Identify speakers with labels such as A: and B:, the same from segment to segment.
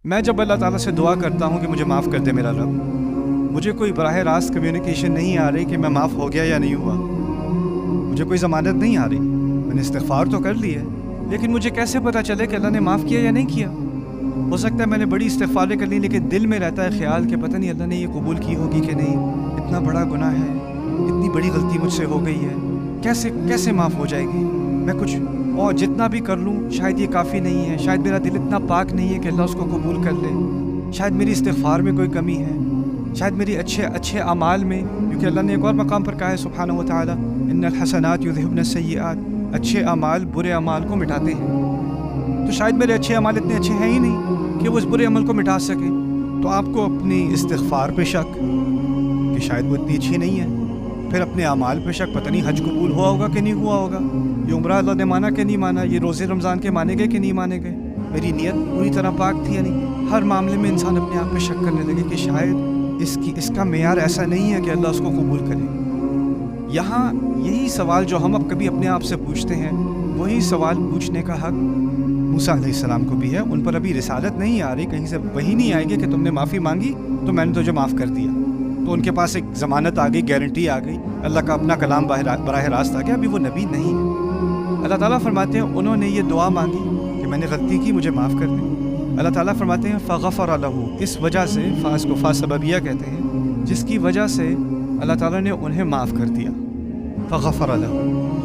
A: میں جب اللہ تعالیٰ سے دعا کرتا ہوں کہ مجھے معاف کر دے میرا رب، مجھے کوئی براہ راست کمیونیکیشن نہیں آ رہی کہ میں معاف ہو گیا یا نہیں ہوا، مجھے کوئی ضمانت نہیں آ رہی. میں نے استغفار تو کر لی ہے، لیکن مجھے کیسے پتہ چلے کہ اللہ نے معاف کیا یا نہیں کیا؟ ہو سکتا ہے میں نے بڑی استغفاریں کر لی، لیکن دل میں رہتا ہے خیال کہ پتہ نہیں اللہ نے یہ قبول کی ہوگی کہ نہیں، اتنا بڑا گناہ ہے، اتنی بڑی غلطی مجھ سے ہو گئی ہے، کیسے معاف ہو جائے گی؟ میں کچھ اور جتنا بھی کر لوں شاید یہ کافی نہیں ہے، شاید میرا دل اتنا پاک نہیں ہے کہ اللہ اس کو قبول کر لے، شاید میری استغفار میں کوئی کمی ہے، شاید میری اچھے اعمال میں، کیونکہ اللہ نے ایک اور مقام پر کہا ہے سبحانہ و تعالیٰ ان الحسنات یذہبن السیئات، اچھے اعمال برے اعمال کو مٹاتے ہیں. تو شاید میرے اچھے اعمال اتنے اچھے ہیں ہی نہیں کہ وہ اس برے عمل کو مٹا سکیں. تو آپ کو اپنی استغفار پہ شک کہ شاید وہ اتنی اچھی نہیں ہے، پھر اپنے اعمال پہ شک، پتہ نہیں حج قبول ہوا ہوگا کہ نہیں ہوا ہوگا، یہ عمرہ اللہ نے مانا کہ نہیں مانا، یہ روزے رمضان کے مانے گئے کہ نہیں مانے گئے، میری نیت پوری طرح پاک تھی یا نہیں. ہر معاملے میں انسان اپنے آپ پہ شک کرنے لگے کہ شاید اس کا معیار ایسا نہیں ہے کہ اللہ اس کو قبول کرے. یہاں یہی سوال جو ہم اب کبھی اپنے آپ سے پوچھتے ہیں، وہی سوال پوچھنے کا حق موسیٰ علیہ السلام کو بھی ہے. ان پر ابھی رسالت نہیں آ رہی، کہیں سے وہی نہیں آئے گی کہ تم نے معافی مانگی تو میں نے تجھے معاف کر دیا. تو ان کے پاس ایک ضمانت آ گئی، گارنٹی آ گئی، اللہ کا اپنا کلام براہ راست آ گیا. ابھی وہ نبی نہیں ہے. اللہ تعالیٰ فرماتے ہیں انہوں نے یہ دعا مانگی کہ میں نے غلطی کی، مجھے معاف کر دیں. اللہ تعالیٰ فرماتے ہیں فغفر لہ، اس وجہ سے، فاس کو فاس سببیہ کہتے ہیں، جس کی وجہ سے اللہ تعالیٰ نے انہیں معاف کر دیا. فغفر لہ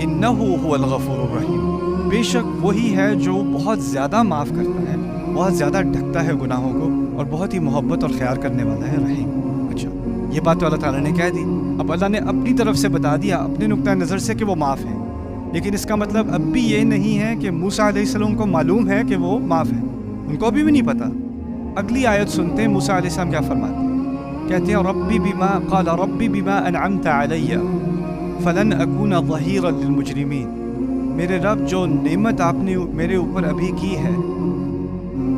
A: انہ هو الغفور الرحیم، بے شک وہی ہے جو بہت زیادہ معاف کرتا ہے، بہت زیادہ ڈھکتا ہے گناہوں کو، اور بہت ہی محبت اور خیال کرنے والا ہے، رحیم. اچھا، یہ بات تو اللہ تعالیٰ نے کہہ دی. اب اللہ نے اپنی طرف سے بتا دیا، اپنے نقطہ نظر سے کہ وہ معاف ہے، لیکن اس کا مطلب اب بھی یہ نہیں ہے کہ موسیٰ علیہ السلام کو معلوم ہے کہ وہ معاف ہے. ان کو ابھی بھی نہیں پتا. اگلی آیت سنتے ہیں موسیٰ علیہ السلام کیا فرماتے ہیں. کہتے ہیں ربی بما قال ربی بما انعمت علی فلن اکون ظہیرا للمجرمین، میرے رب جو نعمت آپ نے میرے اوپر ابھی کی ہے،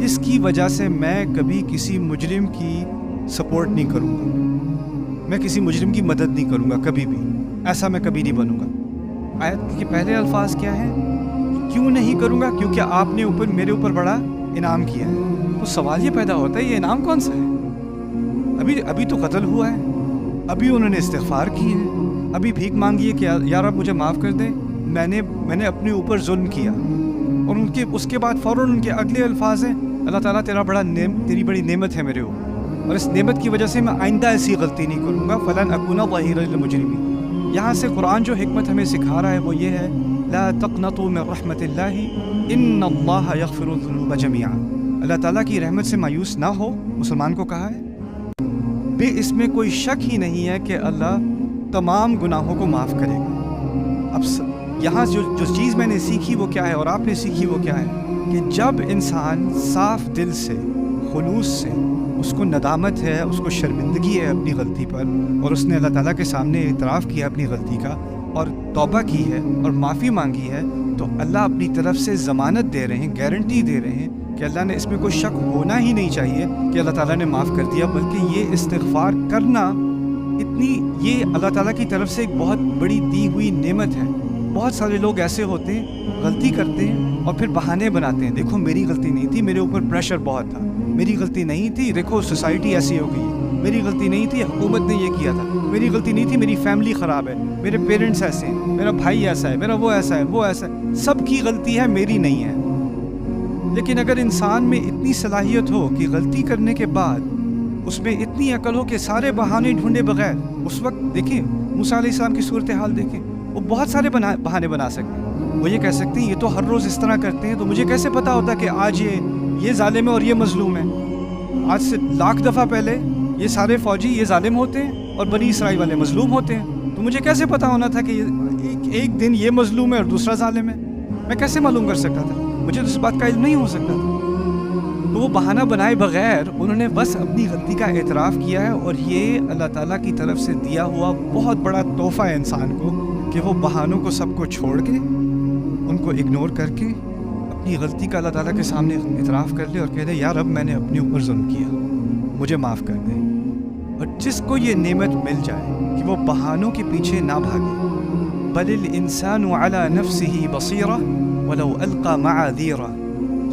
A: اس کی وجہ سے میں کبھی کسی مجرم کی سپورٹ نہیں کروں گا، میں کسی مجرم کی مدد نہیں کروں گا کبھی بھی، ایسا میں کبھی نہیں بنوں گا. آیت کے پہلے الفاظ کیا ہیں؟ کیوں نہیں کروں گا؟ کیونکہ آپ نے میرے اوپر بڑا انعام کیا ہے. تو سوال یہ پیدا ہوتا ہے یہ انعام کون سا ہے؟ ابھی تو قتل ہوا ہے، ابھی انہوں نے استغفار کی ہے، ابھی بھیک مانگی ہے کہ یا رب مجھے معاف کر دیں، میں نے اپنے اوپر ظلم کیا. اور اس کے بعد فوراً ان کے اگلے الفاظ ہیں اللہ تعالیٰ تیری بڑی نعمت ہے میرے اوپر، اور اس نعمت کی وجہ سے میں آئندہ ایسی غلطی نہیں کروں گا، فلن اکون ظہیرا للمجرمین. یہاں سے قرآن جو حکمت ہمیں سکھا رہا ہے وہ یہ ہے لا تقنطوا من رحمت اللہ ان اللہ یغفر الذنوب جميعا. اللہ تعالیٰ کی رحمت سے مایوس نہ ہو، مسلمان کو کہا ہے. اس میں کوئی شک ہی نہیں ہے کہ اللہ تمام گناہوں کو معاف کرے گا. اب یہاں جو چیز میں نے سیکھی وہ کیا ہے اور آپ نے سیکھی وہ کیا ہے کہ جب انسان صاف دل سے، خلوص سے، اس کو ندامت ہے، اس کو شرمندگی ہے اپنی غلطی پر، اور اس نے اللہ تعالیٰ کے سامنے اعتراف کیا اپنی غلطی کا اور توبہ کی ہے اور معافی مانگی ہے، تو اللہ اپنی طرف سے ضمانت دے رہے ہیں، گارنٹی دے رہے ہیں کہ اللہ نے، اس میں کوئی شک ہونا ہی نہیں چاہیے کہ اللہ تعالیٰ نے معاف کر دیا، بلکہ یہ استغفار کرنا یہ اللہ تعالیٰ کی طرف سے ایک بہت بڑی دی ہوئی نعمت ہے. بہت سارے لوگ ایسے ہوتے ہیں، غلطی کرتے ہیں اور پھر بہانے بناتے ہیں، دیکھو میری غلطی نہیں تھی، میرے اوپر پریشر بہت تھا، میری غلطی نہیں تھی، دیکھو سوسائٹی ایسی ہو گئی ہے، میری غلطی نہیں تھی، حکومت نے یہ کیا تھا، میری غلطی نہیں تھی، میری فیملی خراب ہے، میرے پیرنٹس ایسے ہیں، میرا بھائی ایسا ہے، میرا وہ ایسا ہے، وہ ایسا ہے، سب کی غلطی ہے، میری نہیں ہے. لیکن اگر انسان میں اتنی صلاحیت ہو کہ غلطی کرنے کے بعد اس میں اتنی عقل ہو کہ سارے بہانے ڈھونڈے بغیر، اس وقت دیکھیں موسیٰ علیہ السلام کی صورتحال دیکھیں، وہ بہت سارے بہانے بنا سکتے ہیں. وہ یہ کہہ سکتے ہیں یہ تو ہر روز اس طرح کرتے ہیں، تو مجھے کیسے پتا ہوتا کہ آج یہ ظالم ہے اور یہ مظلوم ہے؟ آج سے لاکھ دفعہ پہلے یہ سارے فوجی یہ ظالم ہوتے ہیں اور بنی اسرائیل والے مظلوم ہوتے ہیں، تو مجھے کیسے پتا ہونا تھا کہ ایک دن یہ مظلوم ہے اور دوسرا ظالم ہے؟ میں کیسے معلوم کر سکتا تھا؟ مجھے تو اس بات کا علم نہیں ہو سکتا تھا. تو وہ بہانہ بنائے بغیر انہوں نے بس اپنی غلطی کا اعتراف کیا ہے، اور یہ اللہ تعالیٰ کی طرف سے دیا ہوا بہت بڑا تحفہ ہے انسان کو کہ وہ بہانوں کو سب کو چھوڑ کے، ان کو اگنور کر کے اپنی غلطی کا اللہ تعالیٰ کے سامنے اعتراف کر لے اور کہہ دے یا رب میں نے اپنے اوپر ظلم کیا، مجھے معاف کر دے. اور جس کو یہ نعمت مل جائے کہ وہ بہانوں کے پیچھے نہ بھاگے، بل الانسان علی نفسه بصیرہ ولو القى معاذیرہ،